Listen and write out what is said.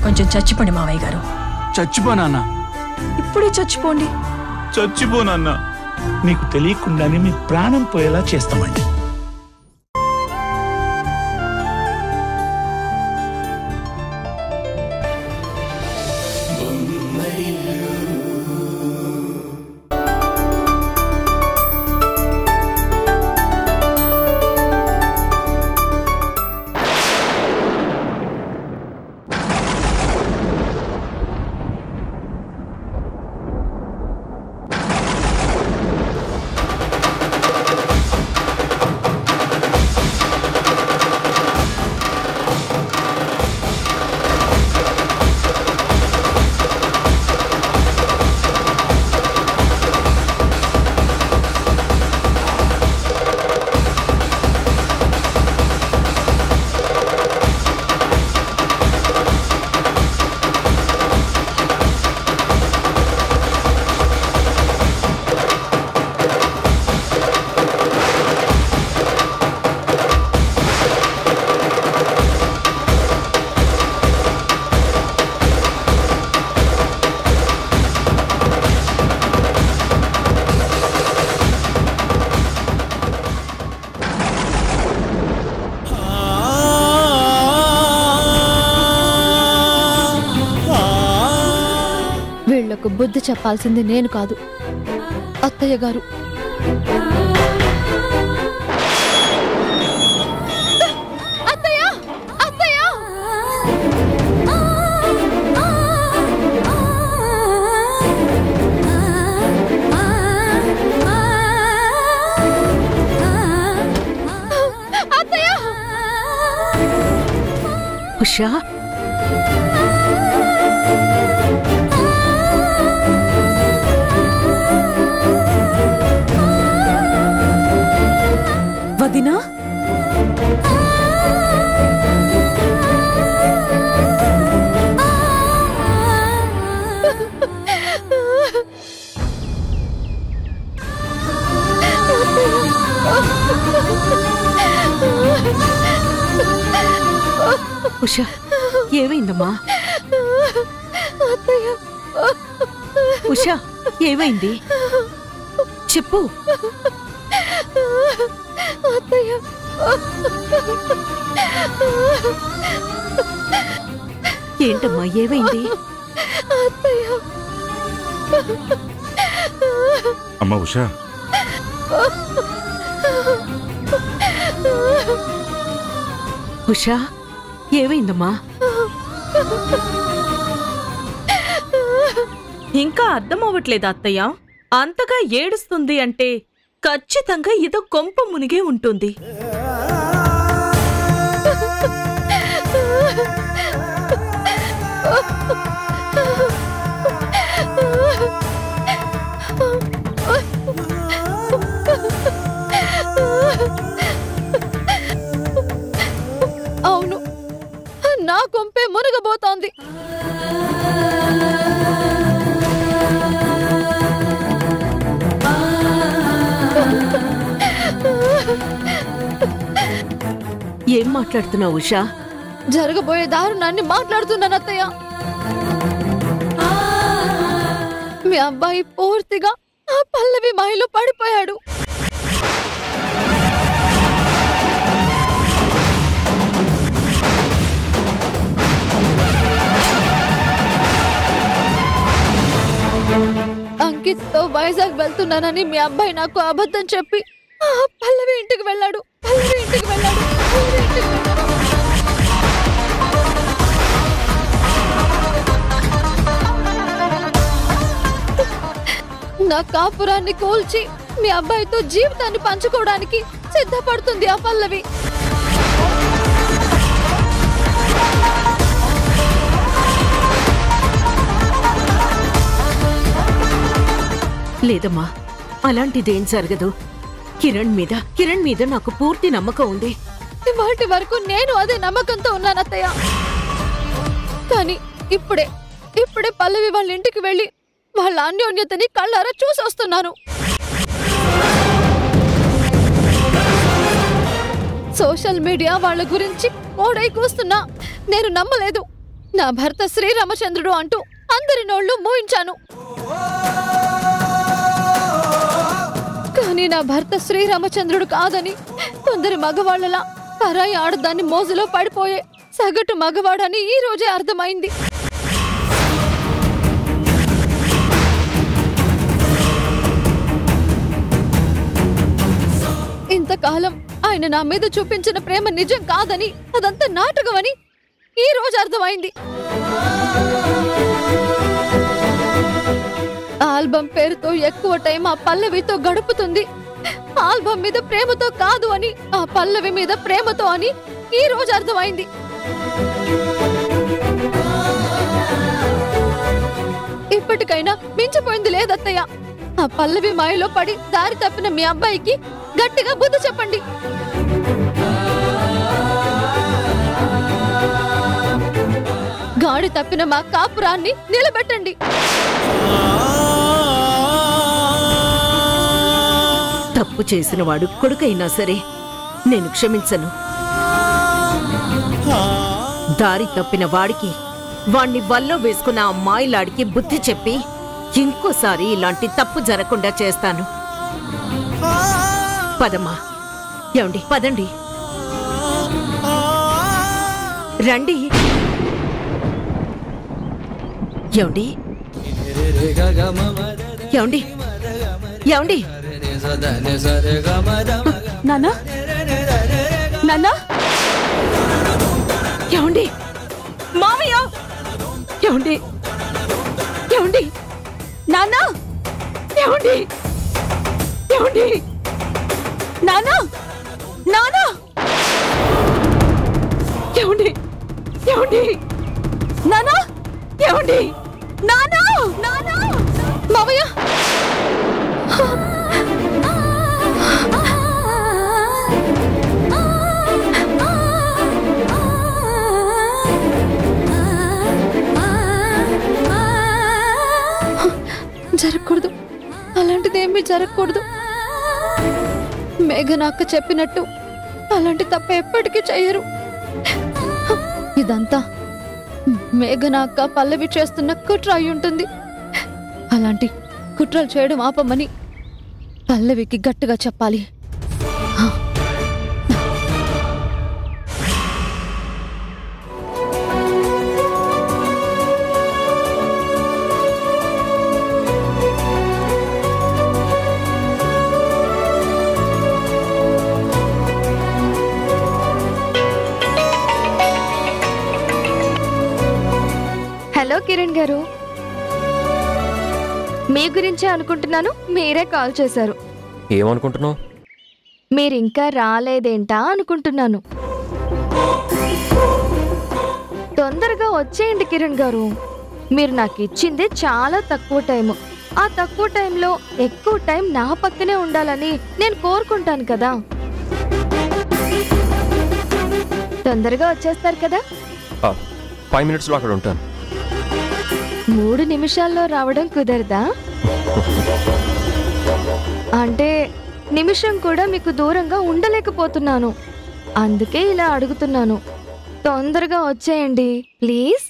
కొంచెం చచ్చిపోండి మావయ్య గారు. చచ్చిపోనా? ఇప్పుడే చచ్చిపోండి. చచ్చిపోనా? మీకు తెలియకుండానే మీ ప్రాణం పోయేలా చేస్తామండి. వీళ్లకు బుద్ధి చెప్పాల్సింది నేను కాదు, అత్తయ్య గారు. అత్తయ్య, అత్తయ్య! అత్తయ్య! ఉషా, వదినా, ఉషా ఏమైందమ్మా? ఉషా ఏమైంది చెప్పు. ఏంటమ్మా ఏమైంది? అమ్మా ఉషా, ఉషా ఏమైందమ్మా? ఇంకా అర్థం అవ్వట్లేదు అత్తయ్య. అంతగా ఏడుస్తుంది అంటే ఖచ్చితంగా ఏదో కొంప మునిగే ఉంటుంది. అవును, నా కొంపే మునగబోతోంది. ఏం మాట్లాడుతున్నావు ఉషా? జరగబోయే దారుణాన్ని మాట్లాడుతున్నాను అత్తయ్య. మీ అబ్బాయి పూర్తిగా ఆ పల్లవి మాయలో పడిపోయాడు. అంకిత్ తో వైజాగ్ వెళ్తున్నానని మీ అబ్బాయి నాకు అబద్ధం చెప్పి పల్లవి ఇంటికి వెళ్ళాడు. నా కాపురాన్ని కూల్చి మీ అబ్బాయితో జీవితాన్ని పంచుకోవడానికి సిద్ధపడుతుంది ఆ పల్లవి. లేదమ్మా, అలాంటిదేం జరగదు. కిరణ్ మీద నాకు పూర్తి నమ్మకం ఉంది. వాటి వరకు నేను అదే నమ్మకంతో ఉన్నాను అత్తయ్య. కానీ ఇప్పుడే పల్లవి వాళ్ళ ఇంటికి వెళ్ళి వాళ్ళ అన్యోన్యతని కళ్ళారా చూసొస్తున్నాను. సోషల్ మీడియా వాళ్ళ గురించి ఓడై కూస్తున్నా నేను నమ్మలేదు. నా భర్త శ్రీరామచంద్రుడు అంటూ అందరి నోళ్లు మూయించాను. కానీ నా భర్త శ్రీరామచంద్రుడు కాదని కొందరి మగవాళ్లలా పరాయి ఆడదాన్ని మోజులో పడిపోయే సగటు మగవాడని ఈ రోజే అర్థమైంది. ఇంతకాలం ఆయన నా మీద చూపించిన ప్రేమ నిజం కాదని, అదంతా నాటకమని ఈ రోజు అర్థమైంది. ఆల్బమ్ పేరుతో ఎక్కువ టైం ఆ పల్లవితో గడుపుతుంది. ఆల్బమ్ మీద ప్రేమతో కాదు అని, ఆ పల్లవి మీద ప్రేమతో అని ఈ రోజు అర్థమైంది. ఇప్పటికైనా మించిపోయింది లేదత్తయ్య. ఆ పల్లవి మాయలో పడి దారి తప్పిన మీ అబ్బాయికి గట్టిగా బుద్ధి చెప్పండి. గాడి తప్పిన మా కాపురాన్ని నిలబెట్టండి. తప్పు చేసిన వాడు కొడుకైనా సరే నేను క్షమించను. దారి తప్పిన వాడికి, వాణ్ణి వల్లో వేసుకున్న ఆ మాయిలాడికి బుద్ధి చెప్పి ఇంకోసారి ఇలాంటి తప్పు జరగకుండా చేస్తాను. పదమ్మా. ఏమండి, పదండి, రండి. ఏమండి, ఏమండి, ఏమండి, నాన్నా నాన్నా ఏమండి, మావయ్య ఏమండి, ఏమండి, నాన్నా ఏమండి, ఏమండి, నాన్నా నాన్నా ఏమండి, ఏమండి, నాన్నా ఏమండి, నాన్నా నాన్నా మావయ్య జరగకూడదు, అలాంటిదేమీ జరగకూడదు. మేఘనాక్క చెప్పినట్టు అలాంటి తప్ప ఎప్పటికీ చెయ్యరు. ఇదంతా మేఘనాక్క పల్లవి చేస్తున్న కుట్ర అయి ఉంటుంది. అలాంటి కుట్రలు చేయడం ఆపమని పల్లవికి గట్టిగా చెప్పాలి. హలో కిరణ్ గారు, మీ గురించే అనుకుంటున్నాను. మీరే కాల్ చేశారు. ఏమనుకుంటున్నావు? మీరింకా రాలేదేంటా అనుకుంటున్నాను. తొందరగా వచ్చేయండి కిరణ్ గారు. మీరు నాకు ఇచ్చింది చాలా తక్కువ టైం. ఆ తక్కువ టైంలో ఎక్కువ టైం నా పక్కనే ఉండాలని నేను కోరుకుంటాను కదా. తొందరగా వచ్చేస్తారు కదా? 5 minutesలో అక్కడ ఉంటాను. 3 నిమిషాల్లో రావడం కుదరదా? అంటే నిమిషం కూడా మీకు దూరంగా ఉండలేకపోతున్నాను. అందుకే ఇలా అడుగుతున్నాను. తొందరగా వచ్చేయండి ప్లీజ్.